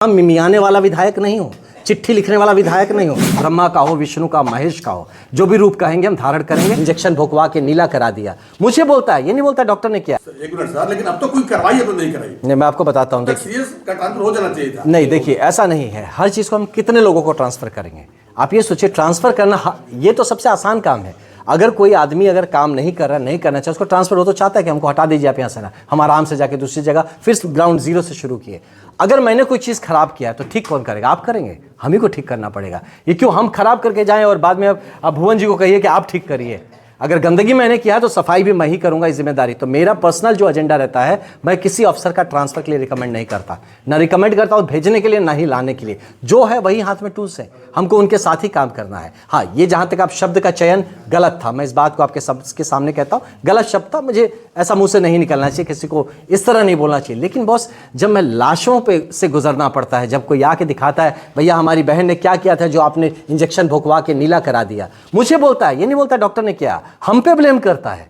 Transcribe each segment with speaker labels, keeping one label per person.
Speaker 1: हम मिमियाने वाला विधायक नहीं हूँ, चिट्ठी लिखने वाला विधायक नहीं हूँ। ब्रह्मा का हो, विष्णु का, महेश का हो, जो भी रूप कहेंगे हम धारण करेंगे। इंजेक्शन भोंकवा के नीला करा दिया, मुझे बोलता है, ये नहीं बोलता डॉक्टर ने किया।
Speaker 2: एक मिनट सर, लेकिन अब तो कोई कार्रवाई अब नहीं कराई।
Speaker 1: नहीं, मैं आपको बताता हूँ, देखिए
Speaker 2: का ट्रांसफर हो जाना चाहिए था।
Speaker 1: नहीं, देखिए ऐसा नहीं है। हर चीज़ को हम कितने लोगों को ट्रांसफर करेंगे? आप ये सोचिए, ट्रांसफर करना ये तो सबसे आसान काम है। अगर कोई आदमी अगर काम नहीं कर रहा, नहीं करना चाहिए, उसको ट्रांसफर हो तो चाहता है कि हमको हटा दीजिए आप यहाँ से ना, हम आराम से जाके दूसरी जगह फिर ग्राउंड जीरो से शुरू किए। अगर मैंने कोई चीज़ खराब किया तो ठीक कौन करेगा? आप करेंगे, हम ही को ठीक करना पड़ेगा। ये क्यों हम खराब करके जाएं और बाद में अब भुवन जी को कहिए कि आप ठीक करिए? अगर गंदगी मैंने किया है तो सफाई भी मैं ही करूंगा, इस जिम्मेदारी। तो मेरा पर्सनल जो एजेंडा रहता है, मैं किसी अफसर का ट्रांसफर के लिए रिकमेंड नहीं करता, ना रिकमेंड करता हूं भेजने के लिए, ना ही लाने के लिए। जो है वही हाथ में टूल्स है, हमको उनके साथ ही काम करना है। हाँ, ये जहां तक आप शब्द का चयन गलत था, मैं इस बात को आपके सबके सामने कहता हूं, गलत शब्द था, मुझे ऐसा मुंह से नहीं निकलना चाहिए, किसी को इस तरह नहीं बोलना चाहिए। लेकिन बॉस, जब मैं लाशों पे से गुजरना पड़ता है, जब कोई आके दिखाता है भैया हमारी बहन ने क्या किया था जो आपने इंजेक्शन भोंकवा के नीला करा दिया, मुझे बोलता है, ये नहीं बोलता डॉक्टर ने किया, हम पे ब्लेम करता है,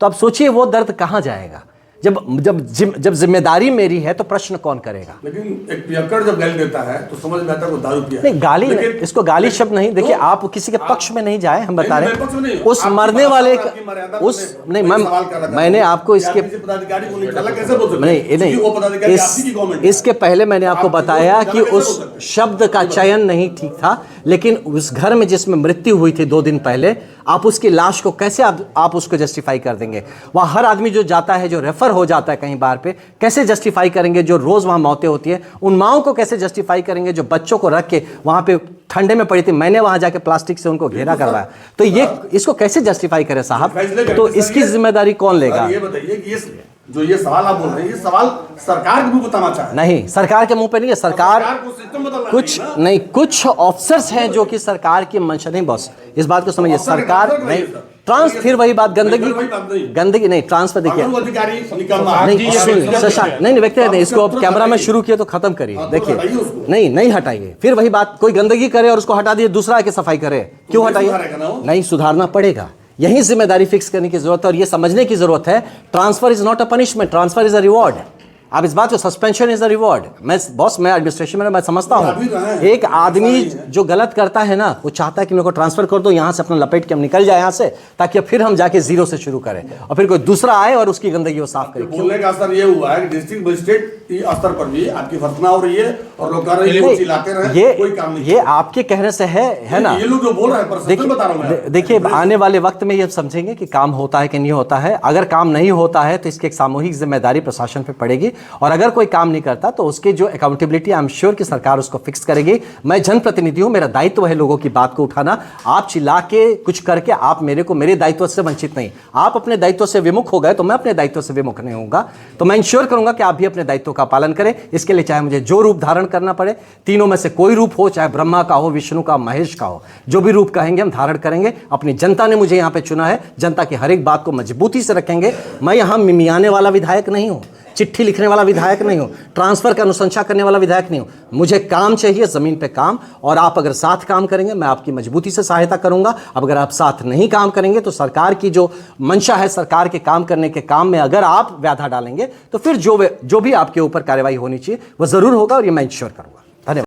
Speaker 1: तो आप सोचिए वो दर्द कहां जाएगा? जब जिम्मेदारी मेरी है तो प्रश्न कौन करेगा?
Speaker 2: लेकिन एक पियक्कड़ जब गाली देता है तो समझ में आता है वो दारू पिया।
Speaker 1: नहीं, गाली इसको गाली शब्द नहीं। देखिए, आप किसी के पक्ष में नहीं जाए, हम बता रहे हैं उस मरने वाले उस नहीं, मैंने आपको इसके नहीं, इसके पहले मैंने आपको बताया कि उस शब्द का चयन नहीं ठीक था। लेकिन उस घर में जिसमें मृत्यु हुई थी 2 दिन पहले, आप उसकी लाश को कैसे आप उसको जस्टिफाई कर देंगे? वहाँ हर आदमी जो जाता है, जो रेफर हो जाता है कहीं बाहर पे, कैसे जस्टिफाई करेंगे? जो रोज़ वहाँ मौतें होती है, उन माओं को कैसे जस्टिफाई करेंगे? जो बच्चों को रख के वहाँ पे ठंडे में पड़ी थी, मैंने वहाँ जाके प्लास्टिक से उनको घेरा करवाया, तो ये इसको कैसे जस्टिफाई करे साहब? तो इसकी जिम्मेदारी कौन लेगा?
Speaker 2: ये बताइए कि जो ये सवाल आप बोल रहे हैं, ये सवाल सरकार के मुंह पे तमाचा है।
Speaker 1: नहीं, सरकार के मुंह पे नहीं है। सरकार कुछ नहीं, कुछ ऑफिसर्स हैं जो कि सरकार की मंशा नहीं। बॉस, इस बात को समझिए, सरकार नहीं ट्रांस, फिर वही बात, गंदगी नहीं, ट्रांसफर। देखिए नहीं व्यक्ति नहीं, इसको अब कैमरा में शुरू किया तो खत्म करिए। देखिए नहीं हटाइए, फिर वही बात, कोई गंदगी करे और उसको हटा दिए, दूसरा आके सफाई करे, क्यों हटाइए? नहीं, सुधारना पड़ेगा। यही जिम्मेदारी फिक्स करने की जरूरत है और ये समझने की जरूरत है, transfer is not a punishment, transfer is a reward. आप इस बात को, सस्पेंशन इज अ रिवॉर्ड। मैं एडमिनिस्ट्रेशन में मैं समझता हूँ, एक आदमी जो गलत करता है ना, वो चाहता है कि मेरे को ट्रांसफर कर दो, यहाँ से अपना लपेट के हम निकल जाए यहाँ से, ताकि फिर हम जाके जीरो से शुरू करें और फिर कोई दूसरा आए और उसकी गंदगी वो साफ करे।
Speaker 2: बोलने का असर ये हुआ है कि डिस्ट्रिक्ट मजिस्ट्रेट स्तर पर भी आपकी भर्तना हो रही है और लोग कह रहे हैं चिल्लाते रहे, कोई काम नहीं।
Speaker 1: ये आपके कहने से है ना?
Speaker 2: ये लोग जो बोल रहे हैं,
Speaker 1: देखिए आने वाले वक्त में ये समझेंगे कि काम होता है कि नहीं होता है। अगर काम नहीं होता है तो इसकी एक सामूहिक जिम्मेदारी प्रशासन पे पड़ेगी, और अगर कोई काम नहीं करता तो उसके जो अकाउंटेबिलिटी, आई एम श्योर कि सरकार उसको फिक्स करेगी। मैं जनप्रतिनिधि हूं, मेरा दायित्व है लोगों की बात को उठाना। आप चिल्ला के कुछ करके आप मेरे दायित्व से वंचित नहीं। आप अपने दायित्व से विमुख हो गए तो मैं अपने दायित्व से विमुख नहीं होऊंगा। तो मैं इंश्योर करूंगा कि आप भी अपने दायित्व का पालन करें। इसके लिए चाहे मुझे जो रूप धारण करना पड़े, तीनों में से कोई रूप हो, चाहे ब्रह्मा का हो, विष्णु का, महेश का हो, जो भी रूप कहेंगे हम धारण करेंगे। अपनी जनता ने मुझे यहां पे चुना है, जनता की हर एक बात को मजबूती से रखेंगे। मैं यहां मिमियाने वाला विधायक नहीं हूं, चिट्ठी लिखने वाला विधायक नहीं हूं, ट्रांसफर का अनुशंसा करने वाला विधायक नहीं हूं। मुझे काम चाहिए, जमीन पे काम, और आप अगर साथ काम करेंगे मैं आपकी मजबूती से सहायता करूंगा। अब अगर आप साथ नहीं काम करेंगे तो सरकार की जो मंशा है, सरकार के काम करने के काम में अगर आप व्याधा डालेंगे तो फिर जो भी आपके ऊपर कार्रवाई होनी चाहिए वो जरूर होगा, और ये मैं इंश्योर करूंगा।